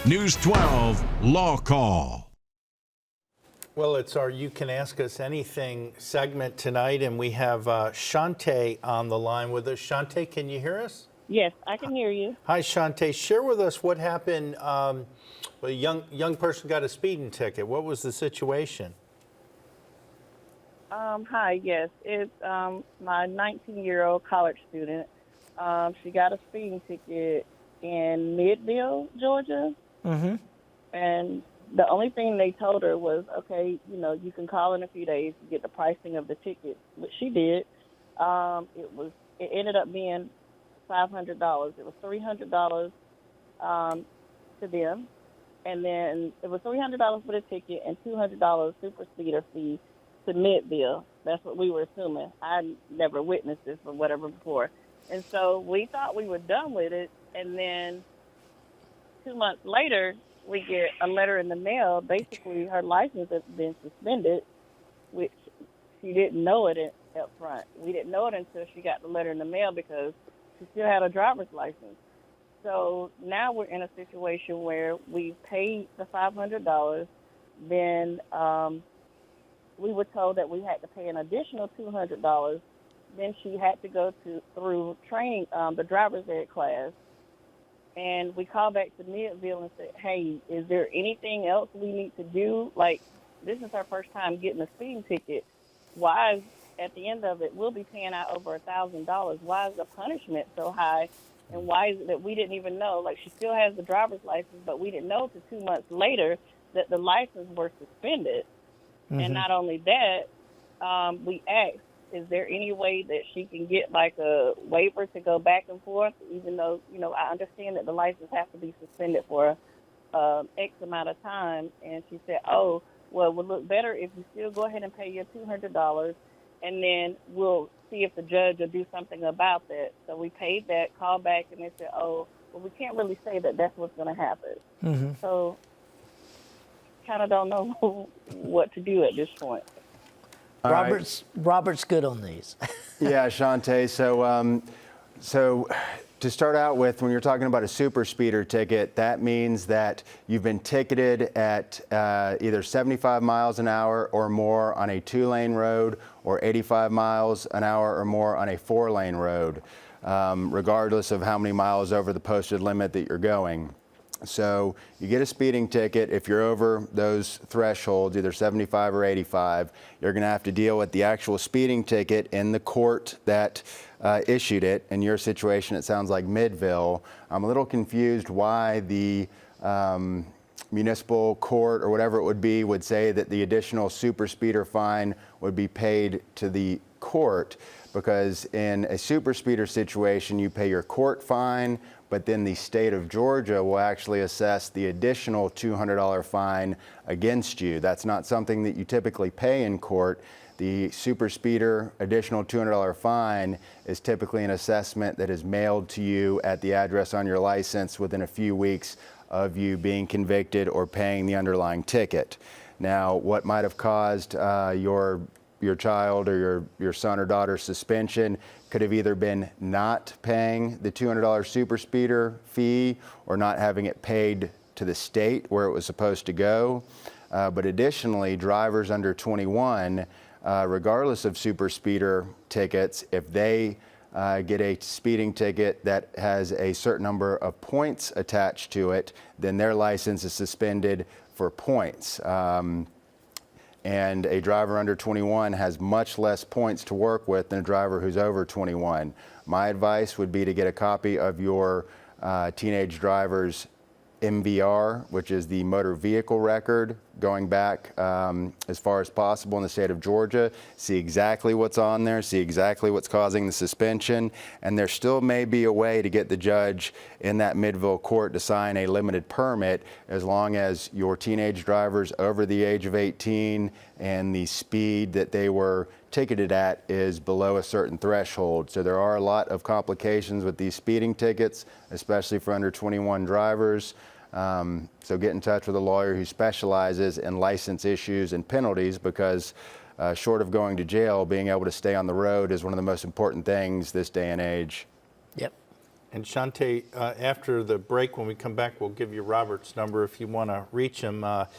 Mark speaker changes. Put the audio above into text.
Speaker 1: News 12 Law Call.
Speaker 2: Well, it's our You Can Ask Us Anything segment tonight, and we have Shantae on the line with us. Shantae, can you hear us?
Speaker 3: Yes, I can hear you.
Speaker 2: Hi, Shantae. Share with us what happened. A young person got a speeding ticket. What was the situation?
Speaker 3: Hi, yes. It's my 19-year-old college student. She got a speeding ticket in Midville, Georgia. Mm-hmm. And the only thing they told her was, okay, you can call in a few days to get the pricing of the ticket, which she did. It ended up being $500. It was $300 to them, and then it was $300 for the ticket and $200 super speeder fee to Midville. That's what we were assuming. I never witnessed this or whatever before, and so we thought we were done with it. And then 2 months later, we get a letter in the mail. Basically, her license has been suspended, which she didn't know it up front. We didn't know it until she got the letter in the mail because she still had a driver's license. So now we're in a situation where we paid the $500. Then we were told that we had to pay an additional $200. Then she had to go through training, the driver's ed class. And we called back to Midville and said, hey, is there anything else we need to do? Like, this is our first time getting a speeding ticket. Why is, at the end of it, we'll be paying out over $1,000. Why is the punishment so high? And why is it that we didn't even know? Like, she still has the driver's license, but we didn't know until 2 months later that the license were suspended. Mm-hmm. And not only that, we asked, is there any way that she can get like a waiver to go back and forth, even though, I understand that the license has to be suspended for X amount of time. And she said, oh, well, it would look better if you still go ahead and pay your $200, and then we'll see if the judge will do something about that. So we paid that, called back, and they said, oh, well, we can't really say that that's what's going to happen. Mm-hmm. So kind of don't know what to do at this point.
Speaker 4: Robert's good on these.
Speaker 5: Yeah, Shantae. So to start out with, when you're talking about a super speeder ticket, that means that you've been ticketed at either 75 miles an hour or more on a 2-lane road, or 85 miles an hour or more on a 4-lane road, regardless of how many miles over the posted limit that you're going. So you get a speeding ticket. If you're over those thresholds, either 75 or 85, you're going to have to deal with the actual speeding ticket in the court that issued it. In your situation, it sounds like Midville. I'm a little confused why the municipal court or whatever it would be would say that the additional super speeder fine would be paid to the court, because in a super speeder situation, you pay your court fine, but then the state of Georgia will actually assess the additional $200 fine against you. That's not something that you typically pay in court. The super speeder additional $200 fine is typically an assessment that is mailed to you at the address on your license within a few weeks of you being convicted or paying the underlying ticket. Now, what might have caused your child or your son or daughter's suspension could have either been not paying the $200 super speeder fee or not having it paid to the state where it was supposed to go. But additionally, drivers under 21, regardless of super speeder tickets, if they get a speeding ticket that has a certain number of points attached to it, then their license is suspended for points. And a driver under 21 has much less points to work with than a driver who's over 21. My advice would be to get a copy of your teenage driver's MVR, which is the motor vehicle record, going back as far as possible in the state of Georgia, see exactly what's on there, see exactly what's causing the suspension, and there still may be a way to get the judge in that Midville court to sign a limited permit as long as your teenage driver's over the age of 18 and the speed that they were ticketed at is below a certain threshold. So there are a lot of complications with these speeding tickets, especially for under 21 drivers. So get in touch with a lawyer who specializes in license issues and penalties, because short of going to jail, being able to stay on the road is one of the most important things this day and age.
Speaker 4: Yep.
Speaker 2: And Shante, after the break, when we come back, we'll give you Robert's number if you want to reach him.